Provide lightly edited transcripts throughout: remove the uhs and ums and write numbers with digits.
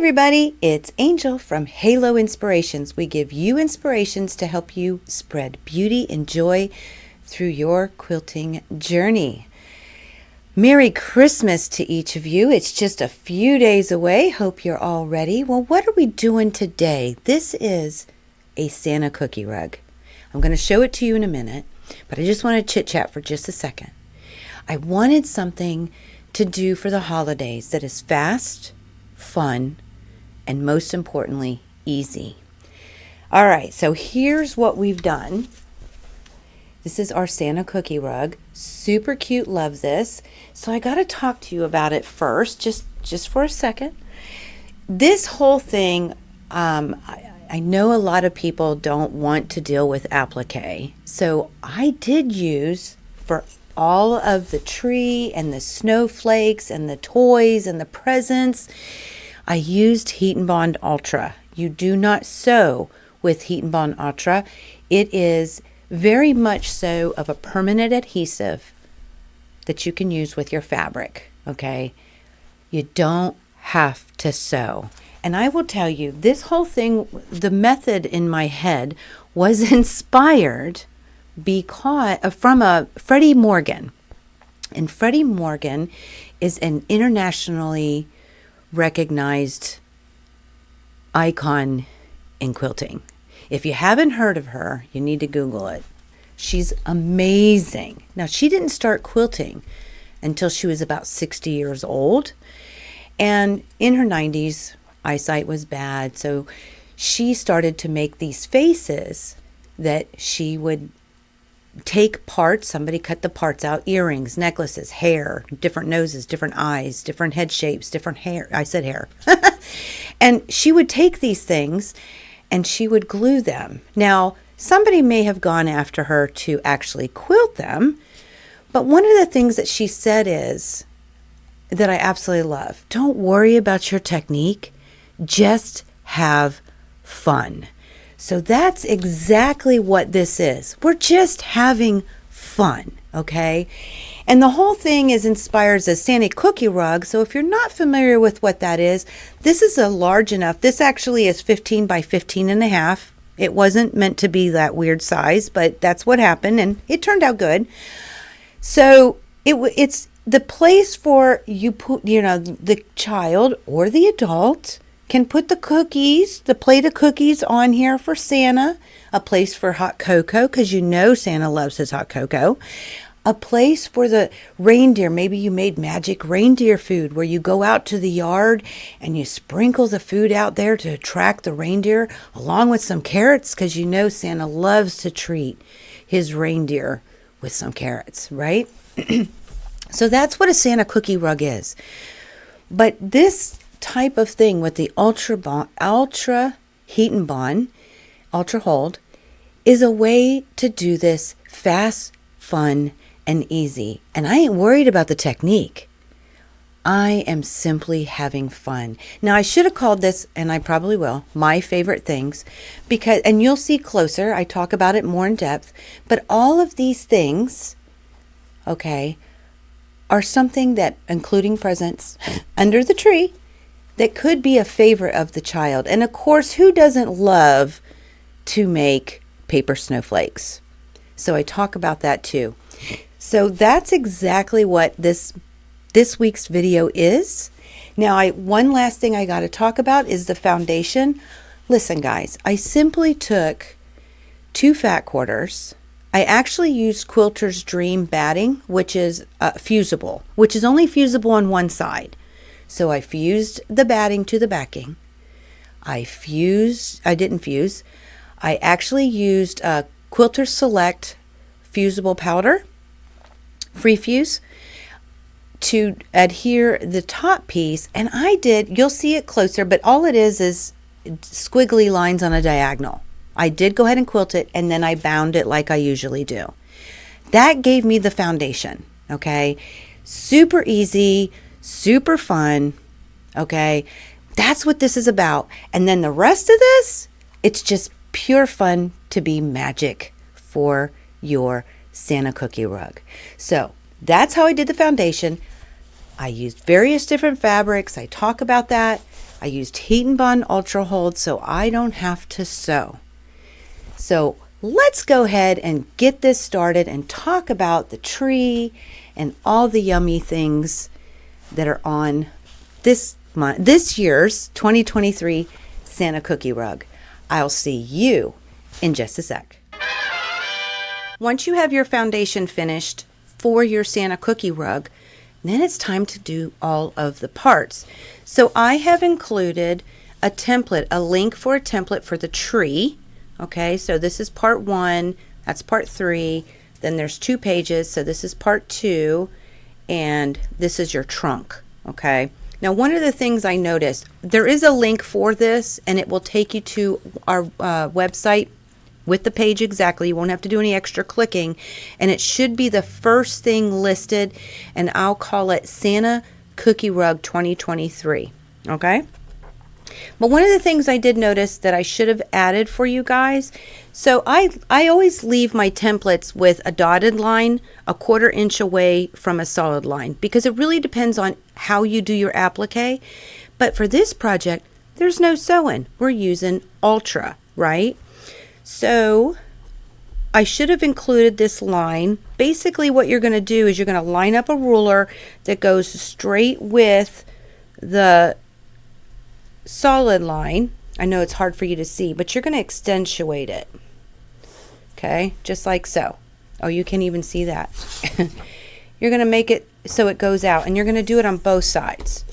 everybody, it's Angel from Halo Inspirations. We give you inspirations to help you spread beauty and joy through your quilting journey. Merry Christmas to each of you. It's just a few days away. Hope you're all ready. Well, what are we doing today? This is a Santa cookie rug. I'm going to show it to you in a minute, but I just want to chit chat for just a second. I wanted something to do for the holidays that is fast, fun, and most importantly, easy. All right, so here's what we've done. This is our Santa cookie rug. Super cute, love this. So I got to talk to you about it first, just for a second. This whole thing, I know a lot of people don't want to deal with applique. So I did use for all of the tree and the snowflakes and the toys and the presents, I used Heat and Bond Ultra. You do not sew with Heat and Bond Ultra. It is very much so of a permanent adhesive that you can use with your fabric, okay? You don't have to sew. And I will tell you, this whole thing, the method in my head was inspired from Freddie Morgan. And Freddie Morgan is an internationally recognized icon in quilting. If you haven't heard of her, you need to Google it. She's amazing. Now, she didn't start quilting until she was about 60 years old. And in her 90s, eyesight was bad. So she started to make these faces that she would take parts. Somebody cut the parts out: earrings, necklaces, hair, different noses, different eyes, different head shapes, different hair. I said hair. And she would take these things and she would glue them. Now, somebody may have gone after her to actually quilt them, but one of the things that she said is that I absolutely love: don't worry about your technique, just have fun. So that's exactly what this is. We're just having fun, okay? And the whole thing is inspired as a Santa cookie rug. So if you're not familiar with what that is, this is a large enough. This actually is 15 by 15 and a half. It wasn't meant to be that weird size, but that's what happened, and it turned out good. So it's the place for you put, the child or the adult can put the plate of cookies on here for Santa, a place for hot cocoa, because Santa loves his hot cocoa, a place for the reindeer. Maybe you made magic reindeer food where you go out to the yard and you sprinkle the food out there to attract the reindeer, along with some carrots, because Santa loves to treat his reindeer with some carrots, right? So that's what a Santa cookie rug is. But this type of thing with the ultra heat and bond, ultra hold, is a way to do this fast, fun, and easy. And I ain't worried about the technique. I am simply having fun. Now, I should have called this, and I probably will, my favorite things, and you'll see closer, I talk about it more in depth, but all of these things, okay, are something that, including presents under the tree, that could be a favorite of the child. And of course, who doesn't love to make paper snowflakes? So I talk about that too. So that's exactly what this week's video is. Now, one last thing I got to talk about is the foundation. Listen, guys, I simply took 2 fat quarters. I actually used Quilter's Dream batting, which is fusible, which is only fusible on one side. So I fused the batting to the backing. I didn't fuse. I actually used Quilter Select fusible powder, free fuse, to adhere the top piece. And you'll see it closer, but all it is squiggly lines on a diagonal. I did go ahead and quilt it, and then I bound it like I usually do. That gave me the foundation, okay? Super easy, super fun, okay? That's what this is about. And then the rest of this, it's just pure fun to be magic for your Santa cookie rug. So that's how I did the foundation. I used various different fabrics. I talk about that. I used Heat and Bond Ultra Hold so I don't have to sew. So let's go ahead and get this started and talk about the tree and all the yummy things that are on this year's 2023 Santa cookie rug. I'll see you in just a sec. Once you have your foundation finished for your Santa cookie rug, then it's time to do all of the parts. So I have included a template, a link for a template for the tree. Okay, so this is part 1, that's part 3, then there's 2 pages, so this is part 2, and this is your trunk. Okay, now one of the things I noticed, there is a link for this, and it will take you to our website with the page exactly. You won't have to do any extra clicking, and it should be the first thing listed, and I'll call it Santa Cookie Rug 2023. Okay, but one of the things I did notice that I should have added for you guys, so I always leave my templates with a dotted line 1/4 inch away from a solid line, because it really depends on how you do your applique. But for this project, there's no sewing. We're using Ultra, right? So I should have included this line. Basically what you're going to do is you're going to line up a ruler that goes straight with the solid line. I know it's hard for you to see, but you're going to accentuate it. Okay, just like so. Oh, you can't even see that. You're going to make it so it goes out, and you're going to do it on both sides.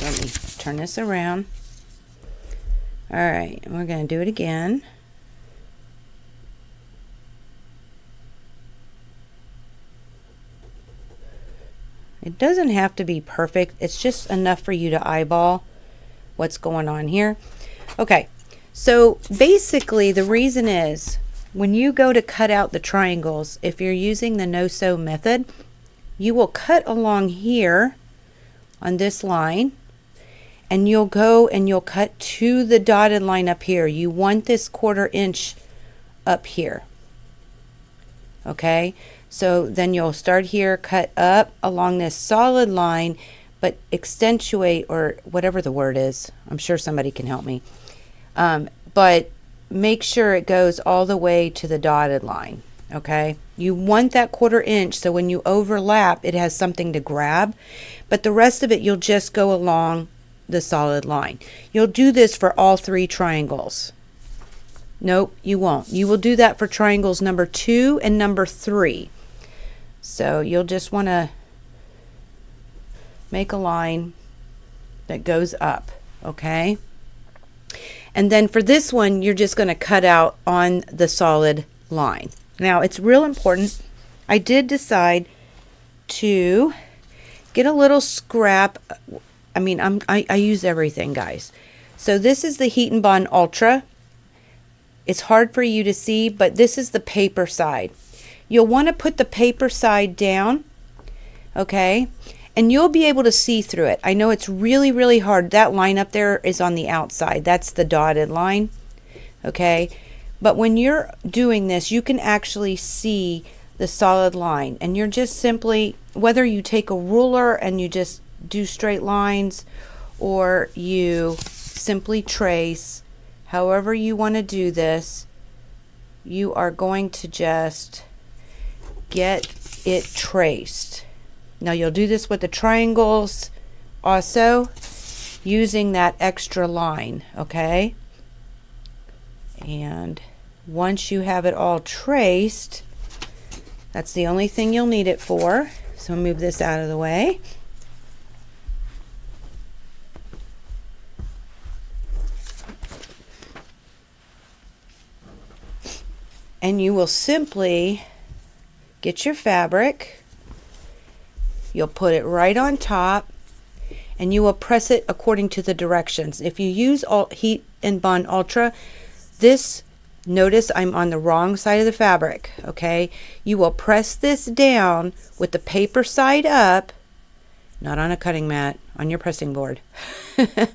Let me turn this around. All right, we're going to do it again. It doesn't have to be perfect. It's just enough for you to eyeball what's going on here. Okay, so basically the reason is when you go to cut out the triangles, if you're using the no-sew method, you will cut along here on this line, and you'll go and you'll cut to the dotted line up here. You want this 1/4 inch up here. Okay, so then you'll start here, cut up along this solid line, but accentuate, or whatever the word is. I'm sure somebody can help me. But make sure it goes all the way to the dotted line. Okay, you want that 1/4 inch so when you overlap it has something to grab, but the rest of it you'll just go along the solid line. You'll do this for all 3 triangles. Nope, you won't. You will do that for triangles number 2 and number 3. So you'll just want to make a line that goes up, okay? And then for this one, you're just going to cut out on the solid line. Now, it's real important. I did decide to get a little scrap. I mean, I use everything, guys. So this is the Heat and Bond Ultra. It's hard for you to see, but this is the paper side. You'll want to put the paper side down, okay? And you'll be able to see through it. I know it's really, really hard. That line up there is on the outside. That's the dotted line, okay? But when you're doing this, you can actually see the solid line. And you're just simply, whether you take a ruler and you just do straight lines, or you simply trace, however you want to do this, you are going to just get it traced. Now you'll do this with the triangles also, using that extra line, okay? And once you have it all traced, that's the only thing you'll need it for. So move this out of the way. And you will simply get your fabric, you'll put it right on top, and you will press it according to the directions. If you use Heat and Bond Ultra, this, notice I'm on the wrong side of the fabric, okay? You will press this down with the paper side up, not on a cutting mat, on your pressing board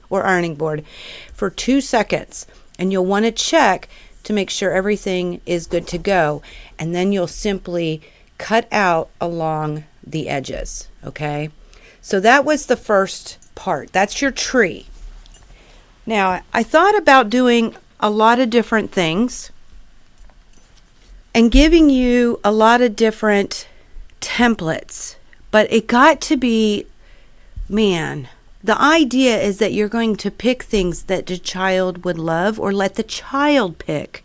or ironing board, for 2 seconds. And you'll want to check to make sure everything is good to go. And then you'll simply cut out along the edges, okay? So that was the first part. That's your tree. Now, I thought about doing a lot of different things and giving you a lot of different templates, but it got to be, man, the idea is that you're going to pick things that the child would love, or let the child pick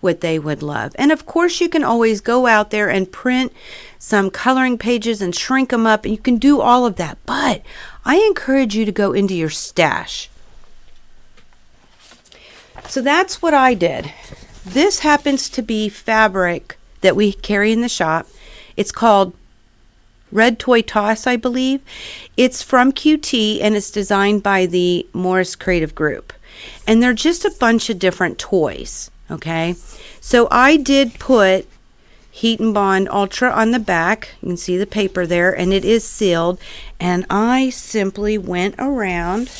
what they would love. And of course, you can always go out there and print some coloring pages and shrink them up, and you can do all of that. But I encourage you to go into your stash. So that's what I did. This happens to be fabric that we carry in the shop. It's called Red Toy Toss, I believe. It's from QT, and it's designed by the Morris Creative Group. And they're just a bunch of different toys, okay? So I did put Heat and Bond Ultra on the back. You can see the paper there, and it is sealed. And I simply went around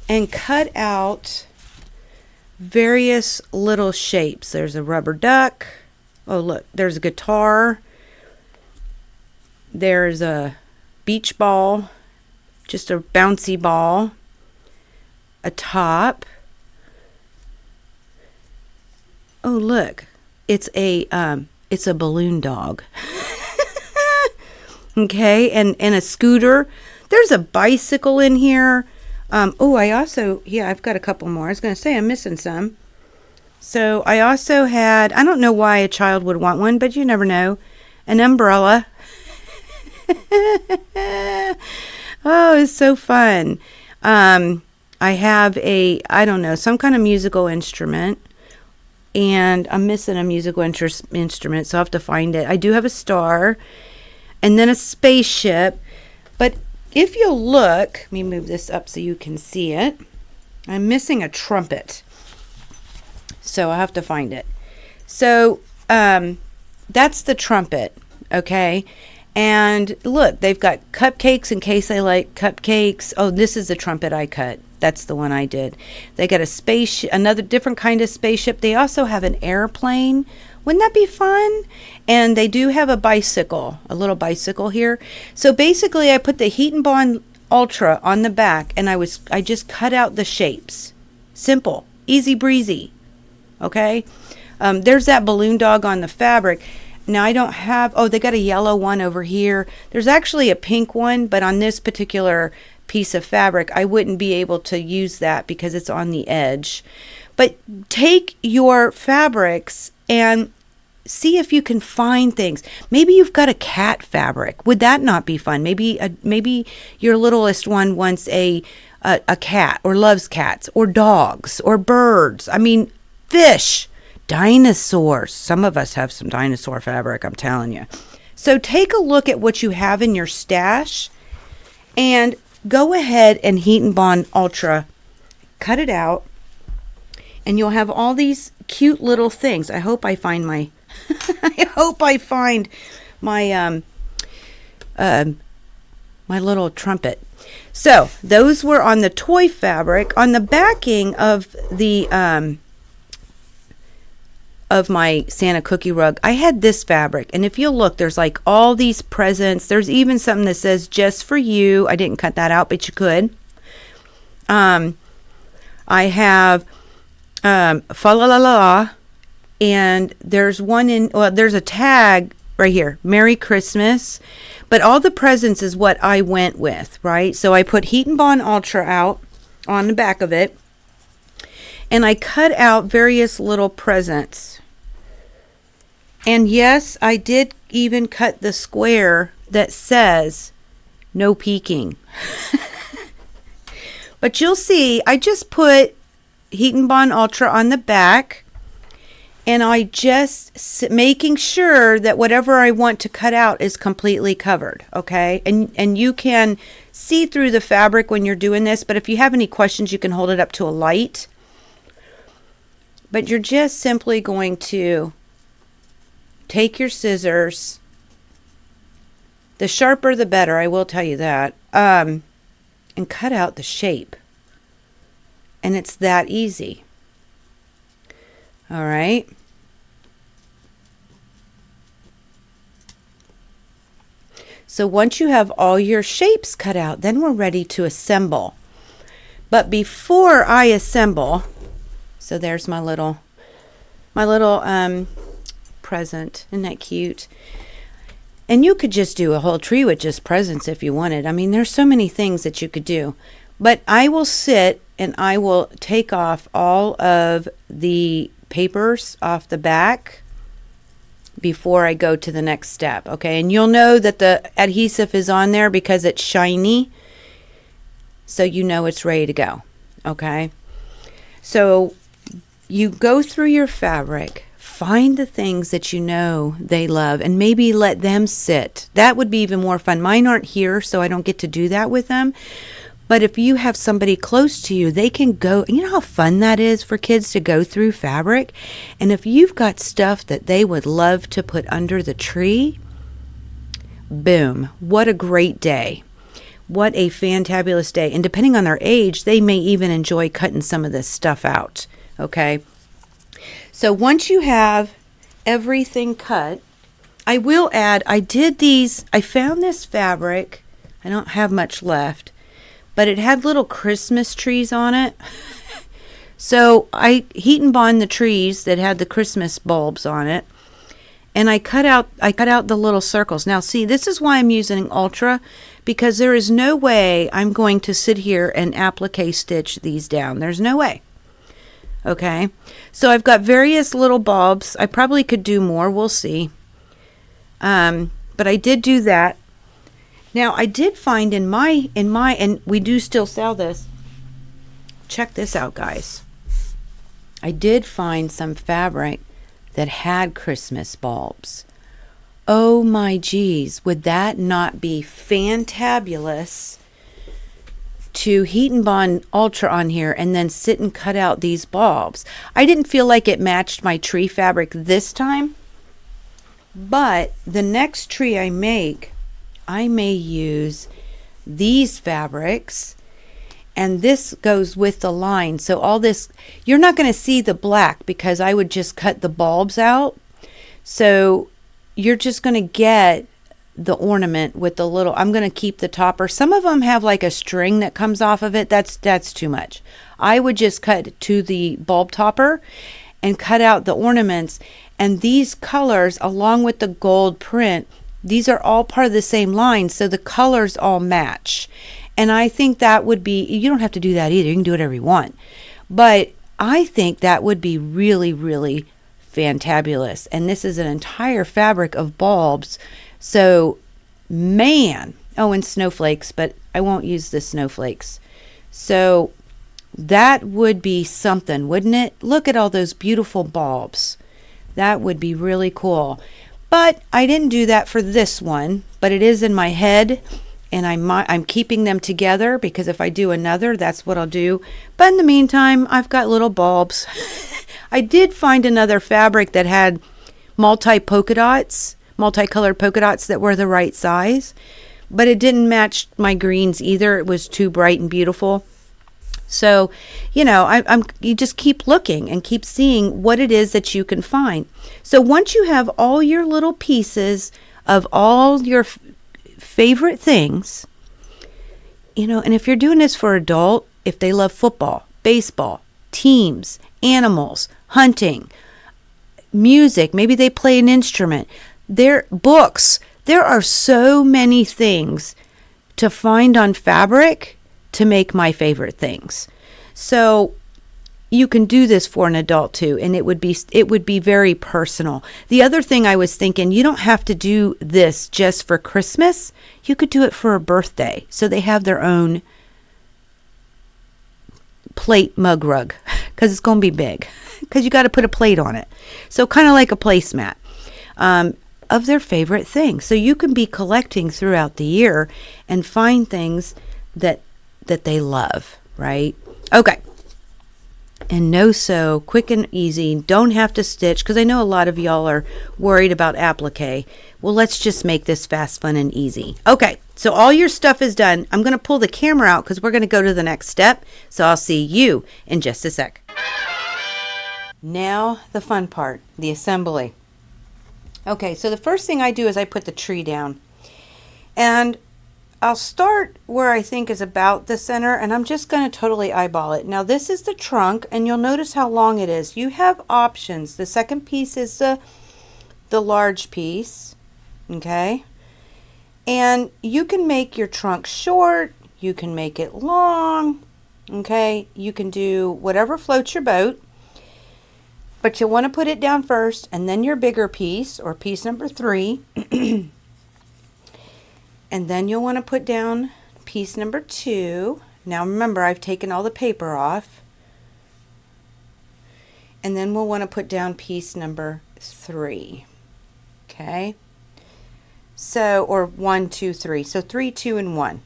and cut out various little shapes. There's a rubber duck. Oh, look, there's a guitar. There's a beach ball, just a bouncy ball, a top. Oh, look, it's a balloon dog. Okay, and a scooter. There's a bicycle in here. I also, I've got a couple more. I was going to say I'm missing some. So I also had, I don't know why a child would want one, but you never know, an umbrella. Oh, it's so fun. I have some kind of musical instrument, and I'm missing a musical instrument, so I'll have to find it. I do have a star, and then a spaceship. But if you'll look, let me move this up so you can see it. I'm missing a trumpet, so I'll have to find it. So that's the trumpet, okay? And look, they've got cupcakes in case I like cupcakes. Oh, this is the trumpet I cut. That's the one I did. They got a spaceship, another different kind of spaceship. They also have an airplane. Wouldn't that be fun? And they do have a bicycle, a little bicycle here. So basically, I put the Heat and Bond Ultra on the back, and I just cut out the shapes. Simple, easy breezy. Okay. There's that balloon dog on the fabric. Now I don't have, they got a yellow one over here. There's actually a pink one, but on this particular piece of fabric, I wouldn't be able to use that because it's on the edge. But take your fabrics and see if you can find things. Maybe you've got a cat fabric. Would that not be fun? Maybe your littlest one wants a cat, or loves cats, or dogs, or birds. I mean, fish. Dinosaurs. Some of us have some dinosaur fabric, I'm telling you. So take a look at what you have in your stash and go ahead and Heat and Bond Ultra. Cut it out, and you'll have all these cute little things. I hope I find my my little trumpet. So those were on the toy fabric. On the backing of the of my Santa cookie rug, I had this fabric, and if you'll look, there's like all these presents. There's even something that says just for you. I didn't cut that out, but you could. I have fa la la la, and there's there's a tag right here, Merry Christmas. But all the presents is what I went with, right? So I put Heat and Bond Ultra out on the back of it, and I cut out various little presents. And yes, I did even cut the square that says no peeking. But you'll see, I just put Heat and Bond Ultra on the back, and I just making sure that whatever I want to cut out is completely covered, okay? And you can see through the fabric when you're doing this, but if you have any questions, you can hold it up to a light. But you're just simply going to take your scissors. The sharper the better, I will tell you that. And cut out the shape. And it's that easy. All right. So once you have all your shapes cut out, then we're ready to assemble. But before I assemble, so there's my little present. Isn't that cute? And you could just do a whole tree with just presents if you wanted. I mean, there's so many things that you could do. But I will sit and I will take off all of the papers off the back before I go to the next step. Okay, and you'll know that the adhesive is on there because it's shiny. So you know it's ready to go. Okay, so you go through your fabric, find the things that you know they love, and maybe let them sit. That would be even more fun. Mine aren't here, so I don't get to do that with them. But if you have somebody close to you, they can go. You know how fun that is for kids to go through fabric? And if you've got stuff that they would love to put under the tree, boom, what a great day. What a fantabulous day. And depending on their age, they may even enjoy cutting some of this stuff out. Okay? So once you have everything cut, I will add, I found this fabric. I don't have much left, but it had little Christmas trees on it. So I heat and bond the trees that had the Christmas bulbs on it. And I cut out the little circles. Now see, this is why I'm using Ultra, because there is no way I'm going to sit here and applique stitch these down. There's no way. Okay, so I've got various little bulbs. I probably could do more. We'll see. But I did do that. Now I did find in my, and we do still sell this. Check this out, guys. I did find some fabric that had Christmas bulbs. Oh my geez, would that not be fantabulous to heat and bond Ultra on here and then sit and cut out these bulbs? I didn't feel like it matched my tree fabric this time, but the next tree I make, I may use these fabrics, and this goes with the line. So all this, you're not going to see the black because I would just cut the bulbs out. So you're just going to get the ornament with the little, I'm going to keep the topper. Some of them have like a string that comes off of it. That's too much. I would just cut to the bulb topper and cut out the ornaments. And these colors, along with the gold print, these are all part of the same line, so the colors all match. And I think that would be, you don't have to do that either. You can do whatever you want. But I think that would be really, really fantabulous. And this is an entire fabric of bulbs. So, man. Oh, and snowflakes, but I won't use the snowflakes. So, that would be something, wouldn't it? Look at all those beautiful bulbs. That would be really cool. But I didn't do that for this one, but it is in my head. And I'm keeping them together because if I do another, that's what I'll do. But in the meantime, I've got little bulbs. I did find another fabric that had multicolored polka dots that were the right size. But it didn't match my greens either. It was too bright and beautiful. So, you know, you just keep looking and keep seeing what it is that you can find. So once you have all your little pieces of all your favorite things, you know, and if you're doing this for adult, if they love football, baseball, teams, animals, hunting, music, maybe they play an instrument, their books, there are so many things to find on fabric to make my favorite things. So you can do this for an adult too, and it would be very personal. The other thing I was thinking, you don't have to do this just for Christmas. You could do it for a birthday, so they have their own plate mug rug, because it's going to be big, because you got to put a plate on it. So kind of like a placemat of their favorite thing. So you can be collecting throughout the year and find things that they love, right? Okay. And so quick and easy, don't have to stitch, because I know a lot of y'all are worried about applique. Well, let's just make this fast, fun, and easy. Okay, so all your stuff is done. I'm going to pull the camera out because we're going to go to the next step. So I'll see you in just a sec. Now the fun part, the assembly. Okay, so the first thing I do is I put the tree down. And I'll start where I think is about the center, and I'm just going to totally eyeball it. Now this is the trunk, and you'll notice how long it is. You have options. The second piece is the large piece, okay? And you can make your trunk short, you can make it long, okay? You can do whatever floats your boat, but you'll want to put it down first, and then your bigger piece, or piece number 3. And then you'll want to put down piece number 2. Now remember, I've taken all the paper off. And then we'll want to put down piece number 3. Okay? So, or 1, 2, 3. So 3, 2, and 1.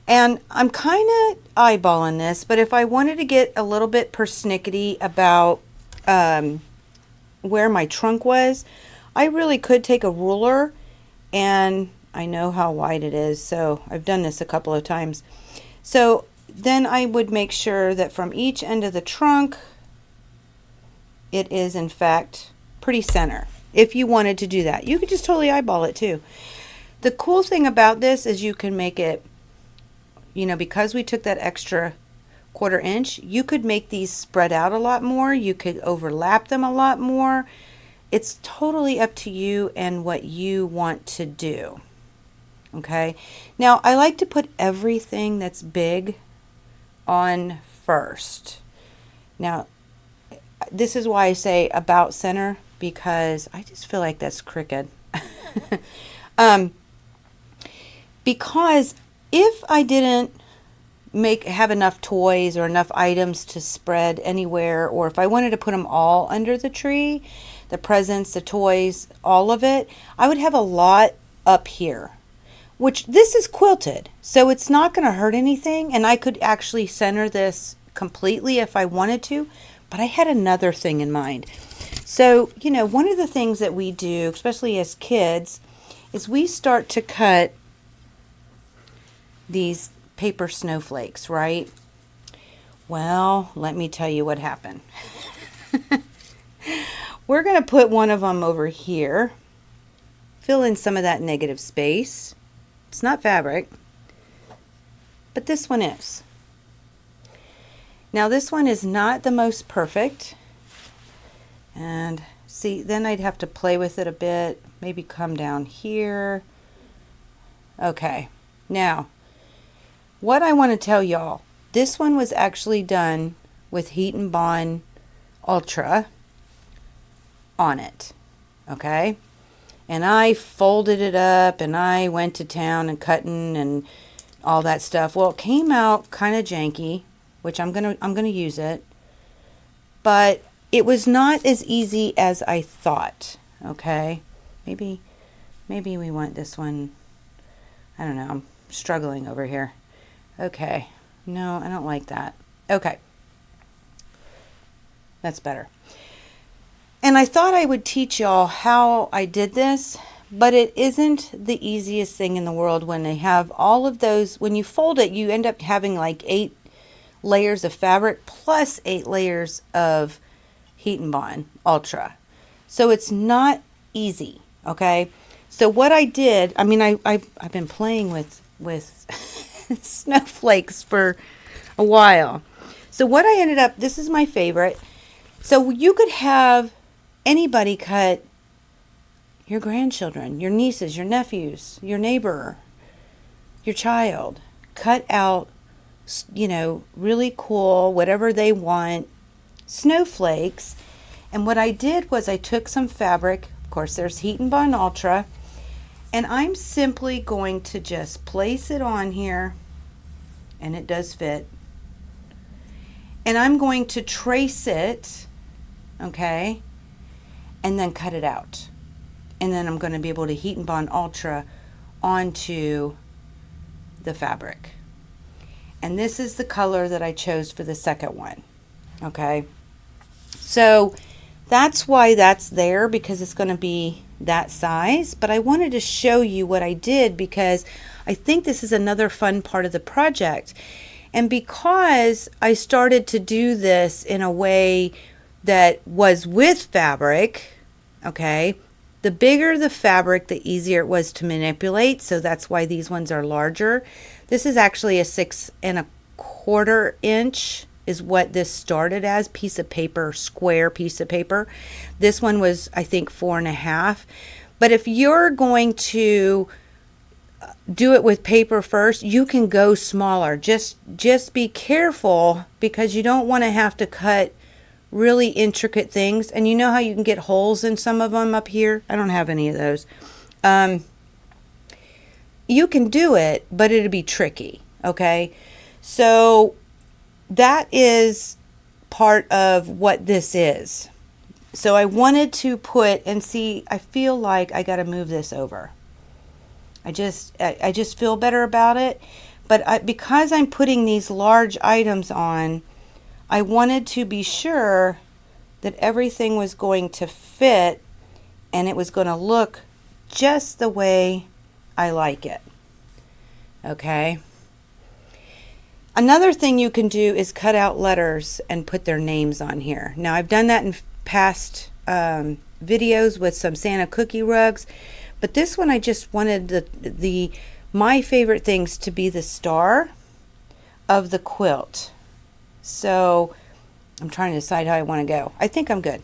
And I'm kind of eyeballing this, but if I wanted to get a little bit persnickety about where my trunk was, I really could take a ruler, and I know how wide it is, so I've done this a couple of times. So then I would make sure that from each end of the trunk, it is in fact pretty center. If you wanted to do that, you could just totally eyeball it too. The cool thing about this is you can make it, you know, because we took that extra 1/4 inch, you could make these spread out a lot more. You could overlap them a lot more. It's totally up to you and what you want to do. Okay, now I like to put everything that's big on first. Now, this is why I say about center, because I just feel like that's crooked. Because if I didn't have enough toys or enough items to spread anywhere, or if I wanted to put them all under the tree, the presents, the toys, all of it, I would have a lot up here. Which this is quilted, so it's not going to hurt anything, and I could actually center this completely if I wanted to, but I had another thing in mind. So, you know, one of the things that we do, especially as kids, is we start to cut these paper snowflakes, right? Well, let me tell you what happened. We're going to put one of them over here, fill in some of that negative space. It's not fabric, but this one is. Now this one is not the most perfect, and see, then I'd have to play with it a bit, maybe come down here. Okay, now what I want to tell y'all, this one was actually done with Heat and Bond Ultra on it, okay? And I folded it up, and I went to town and cutting and all that stuff. Well, it came out kind of janky, which I'm gonna use it, but it was not as easy as I thought. Okay, maybe we want this one. I don't know. I'm struggling over here. Okay, no, I don't like that. Okay, that's better. And I thought I would teach y'all how I did this, but it isn't the easiest thing in the world when they have all of those. When you fold it, you end up having like 8 layers of fabric plus 8 layers of Heat and Bond Ultra. So it's not easy, okay? So what I did, I mean, I've been playing with snowflakes for a while. So what I ended up, this is my favorite. So you could have anybody cut your grandchildren, your nieces, your nephews, your neighbor, your child. Cut out, you know, really cool, whatever they want, snowflakes. And what I did was I took some fabric, of course there's Heat and Bond Ultra, and I'm simply going to just place it on here, and it does fit. And I'm going to trace it, okay, and then cut it out. And then I'm going to be able to Heat and Bond Ultra onto the fabric. And this is the color that I chose for the second one, okay? So that's why that's there, because it's going to be that size. But I wanted to show you what I did because I think this is another fun part of the project. And because I started to do this in a way that was with fabric, okay, The bigger the fabric, the easier it was to manipulate. So that's why these ones are larger. This is actually a 6¼ inch is what this started as, piece of paper, square piece of paper. This one was, I think, 4½. But if you're going to do it with paper first, you can go smaller. Just be careful, because you don't want to have to cut really intricate things. And you know how you can get holes in some of them up here? I don't have any of those. You can do it, but it'll be tricky. Okay, so that is part of what this is. So I wanted to put, and see, I feel like I got to move this over. I just feel better about it. But because I'm putting these large items on, I wanted to be sure that everything was going to fit and it was going to look just the way I like it. Okay. Another thing you can do is cut out letters and put their names on here. Now, I've done that in past videos with some Santa cookie rugs, but this one I just wanted my favorite things to be the star of the quilt. So I'm trying to decide how I want to go. I think I'm good.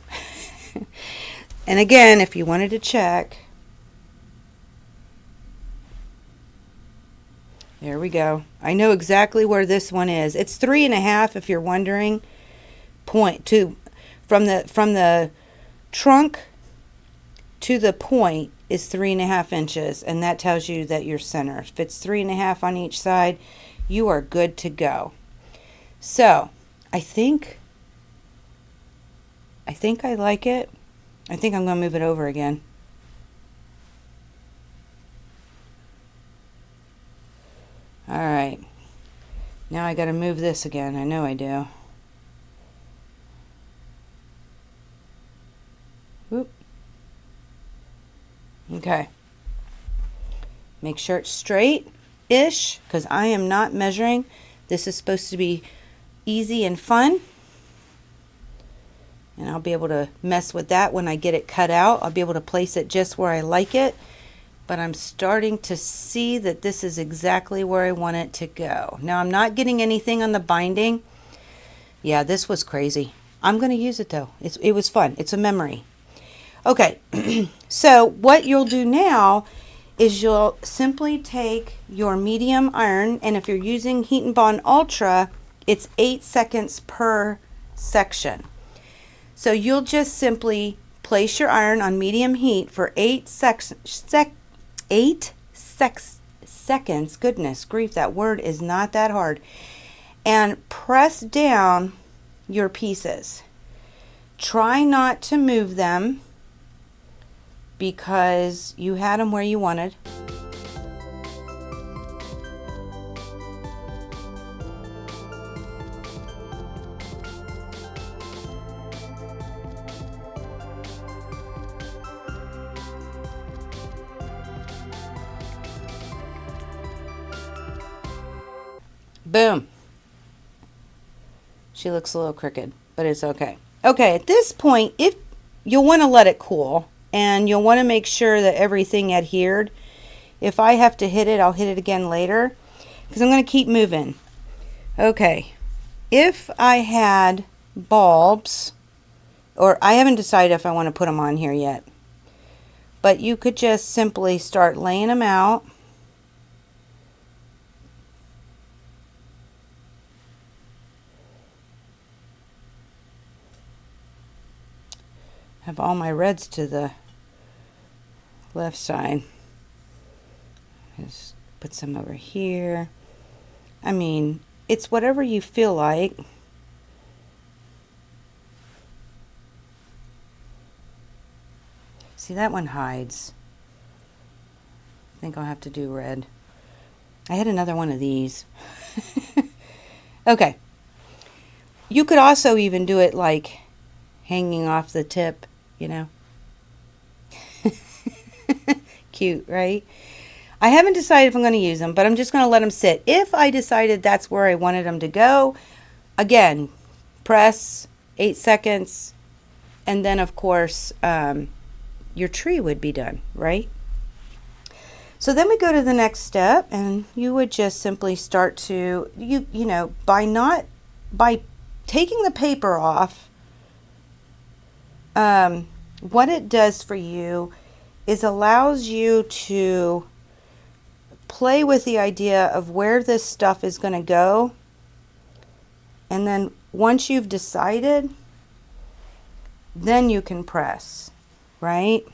And again, if you wanted to check, there we go. I know exactly where this one is. It's 3½ if you're wondering. From the trunk to the point is 3½ inches, and that tells you that you're center. If it's 3½ on each side, you are good to go. So I think I like it. I think I'm going to move it over again. All right, now I got to move this again. I know I do. Whoop. Okay. Make sure it's straight-ish, because I am not measuring. This is supposed to be easy and fun. And I'll be able to mess with that when I get it cut out. I'll be able to place it just where I like it. But I'm starting to see that this is exactly where I want it to go. Now, I'm not getting anything on the binding. Yeah, this was crazy. I'm going to use it though. It was fun. It's a memory. Okay, so what you'll do now is you'll simply take your medium iron, and if you're using Heat and Bond Ultra, it's 8 seconds per section. So you'll just simply place your iron on medium heat for 8 seconds. Goodness grief, that word is not that hard. And press down your pieces. Try not to move them, because you had them where you wanted. Boom. She looks a little crooked, but it's okay. Okay, at this point, if you'll want to let it cool, and you'll want to make sure that everything adhered. If I have to hit it, I'll hit it again later, because I'm going to keep moving. Okay, if I had bulbs, or I haven't decided if I want to put them on here yet, but you could just simply start laying them out. Have all my reds to the left side. Just put some over here. I mean, it's whatever you feel like. See, that one hides. I think I'll have to do red. I had another one of these. Okay. You could also even do it like hanging off the tip, you know. Cute, right? I haven't decided if I'm going to use them, but I'm just going to let them sit. If I decided that's where I wanted them to go, again, press 8 seconds, and then of course your tree would be done, right? So then we go to the next step, and you would just simply start to, by taking the paper off, what it does for you is allows you to play with the idea of where this stuff is going to go. And then once you've decided, then you can press, right?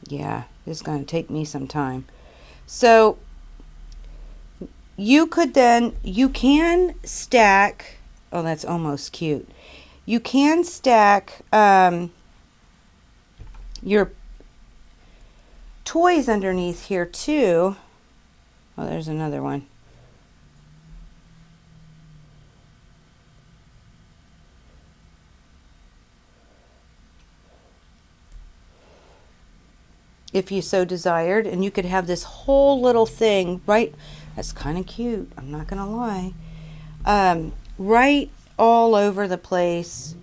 Yeah, this is going to take me some time. So you can stack, oh, that's almost cute. You can stack your toys underneath here too. Oh, there's another one. If you so desired, and you could have this whole little thing right, that's kind of cute, I'm not gonna lie, right all over the place.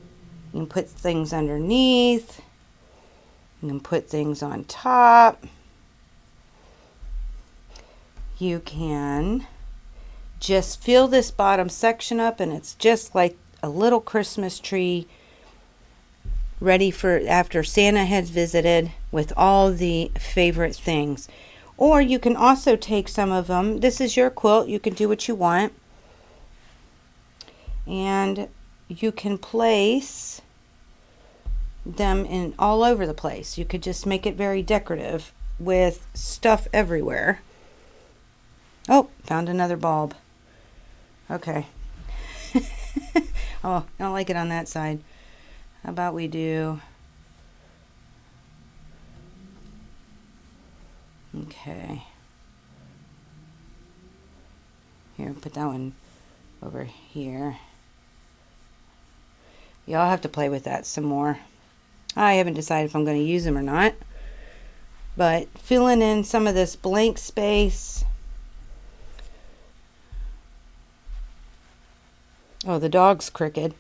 You can put things underneath, you can put things on top, you can just fill this bottom section up, and it's just like a little Christmas tree ready for after Santa has visited, with all the favorite things. Or you can also take some of them. This is your quilt. You can do what you want. And you can place them in all over the place. You could just make it very decorative with stuff everywhere. Oh, found another bulb. Okay. Oh, I don't like it on that side. How about we do... Okay. Here, put that one over here. Y'all have to play with that some more. I haven't decided if I'm going to use them or not. But filling in some of this blank space. Oh, the dog's crooked.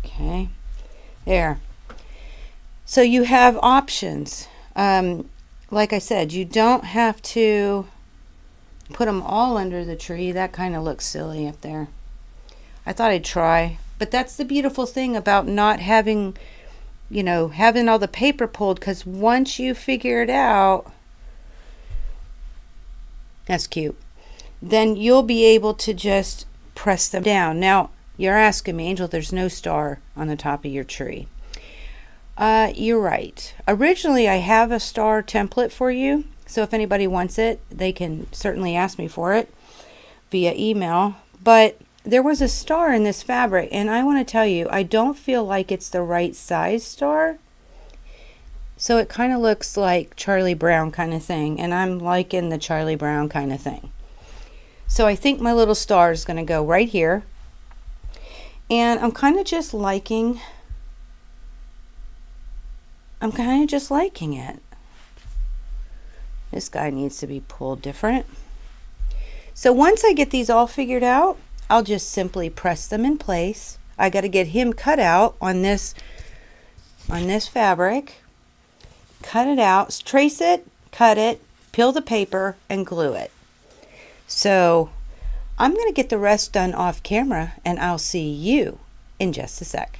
Okay, there. So you have options. Like I said, you don't have to put them all under the tree. That kind of looks silly up there. I thought I'd try, but that's the beautiful thing about not having, having all the paper pulled, because once you figure it out, that's cute, then you'll be able to just press them down. Now, you're asking me, Angel, there's no star on the top of your tree. You're right. Originally, I have a star template for you, so if anybody wants it, they can certainly ask me for it via email. But there was a star in this fabric, and I want to tell you, I don't feel like it's the right size star. So it kind of looks like Charlie Brown kind of thing, and I'm liking the Charlie Brown kind of thing. So I think my little star is going to go right here. And I'm kind of just liking it. This guy needs to be pulled different. So once I get these all figured out, I'll just simply press them in place. I got to get him cut out on this fabric. Cut it out, trace it, cut it, peel the paper, and glue it. So I'm going to get the rest done off camera, and I'll see you in just a sec.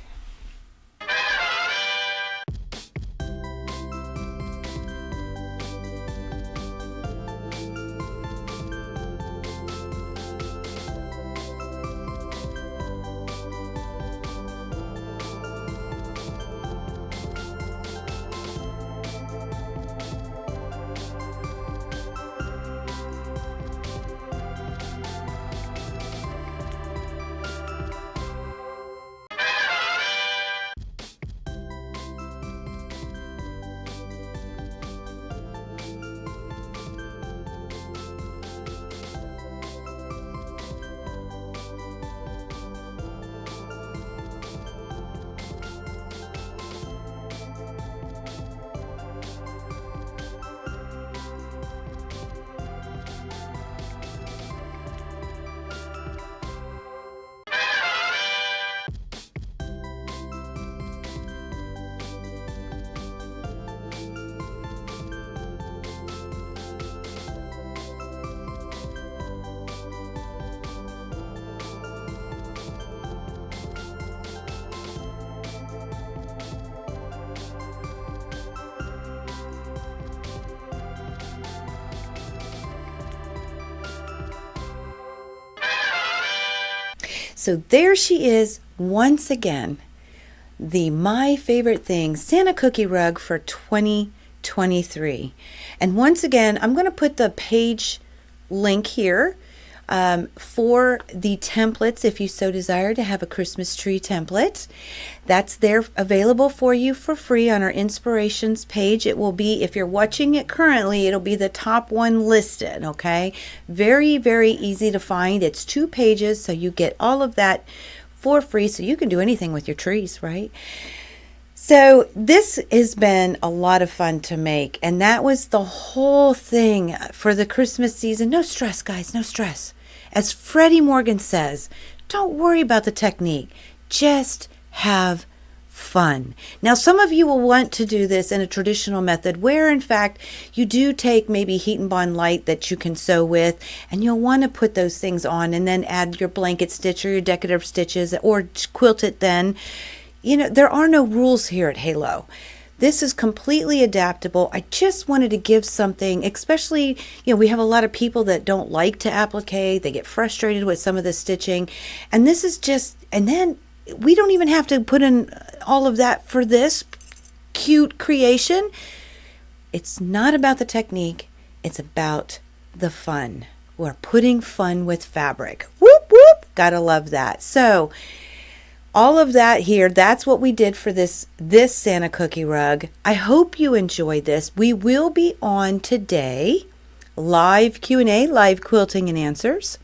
So there she is once again, the My Favorite Thing Santa cookie rug for 2023. And once again, I'm going to put the page link here for the templates if you so desire to have a Christmas tree template. That's there available for you for free on our inspirations page. It will be, if you're watching it currently, it'll be the top one listed, okay? Very, very easy to find. It's 2 pages, so you get all of that for free, so you can do anything with your trees, right? So this has been a lot of fun to make, and that was the whole thing for the Christmas season. No stress, guys, no stress. As Freddie Morgan says, don't worry about the technique. Just have fun. Now, some of you will want to do this in a traditional method where, in fact, you do take maybe Heat and Bond Light that you can sew with, and you'll want to put those things on and then add your blanket stitch or your decorative stitches or quilt it then. You know, there are no rules here at Halo. This is completely adaptable. I just wanted to give something, especially, we have a lot of people that don't like to applique. They get frustrated with some of the stitching. And this is just, and then we don't even have to put in all of that for this cute creation. It's not about the technique. It's about the fun. We're putting fun with fabric. Whoop, whoop. Gotta love that. So, all of that here, that's what we did for this Santa cookie rug. I hope you enjoyed this. We will be on today, live Q&A, live quilting and answers,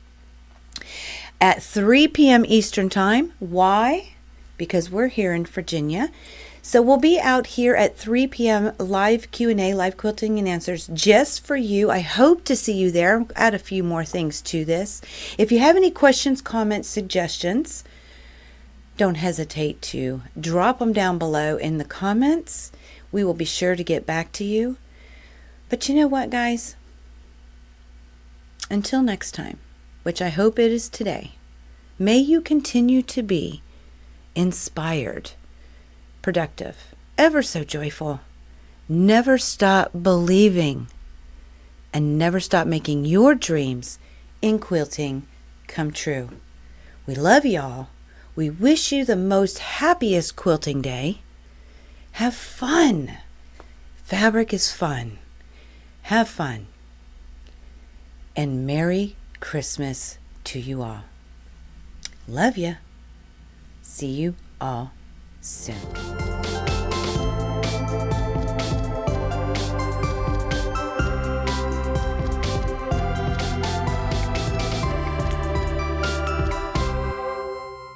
at 3 p.m. Eastern Time. Why? Because we're here in Virginia. So we'll be out here at 3 p.m. live Q&A, live quilting and answers, just for you. I hope to see you there. I'll add a few more things to this. If you have any questions, comments, suggestions, don't hesitate to drop them down below in the comments. We will be sure to get back to you. But you know what, guys? Until next time, which I hope it is today, may you continue to be inspired, productive, ever so joyful. Never stop believing, and never stop making your dreams in quilting come true. We love y'all. We wish you the most happiest quilting day. Have fun. Fabric is fun. Have fun. And Merry Christmas to you all. Love ya. See you all soon.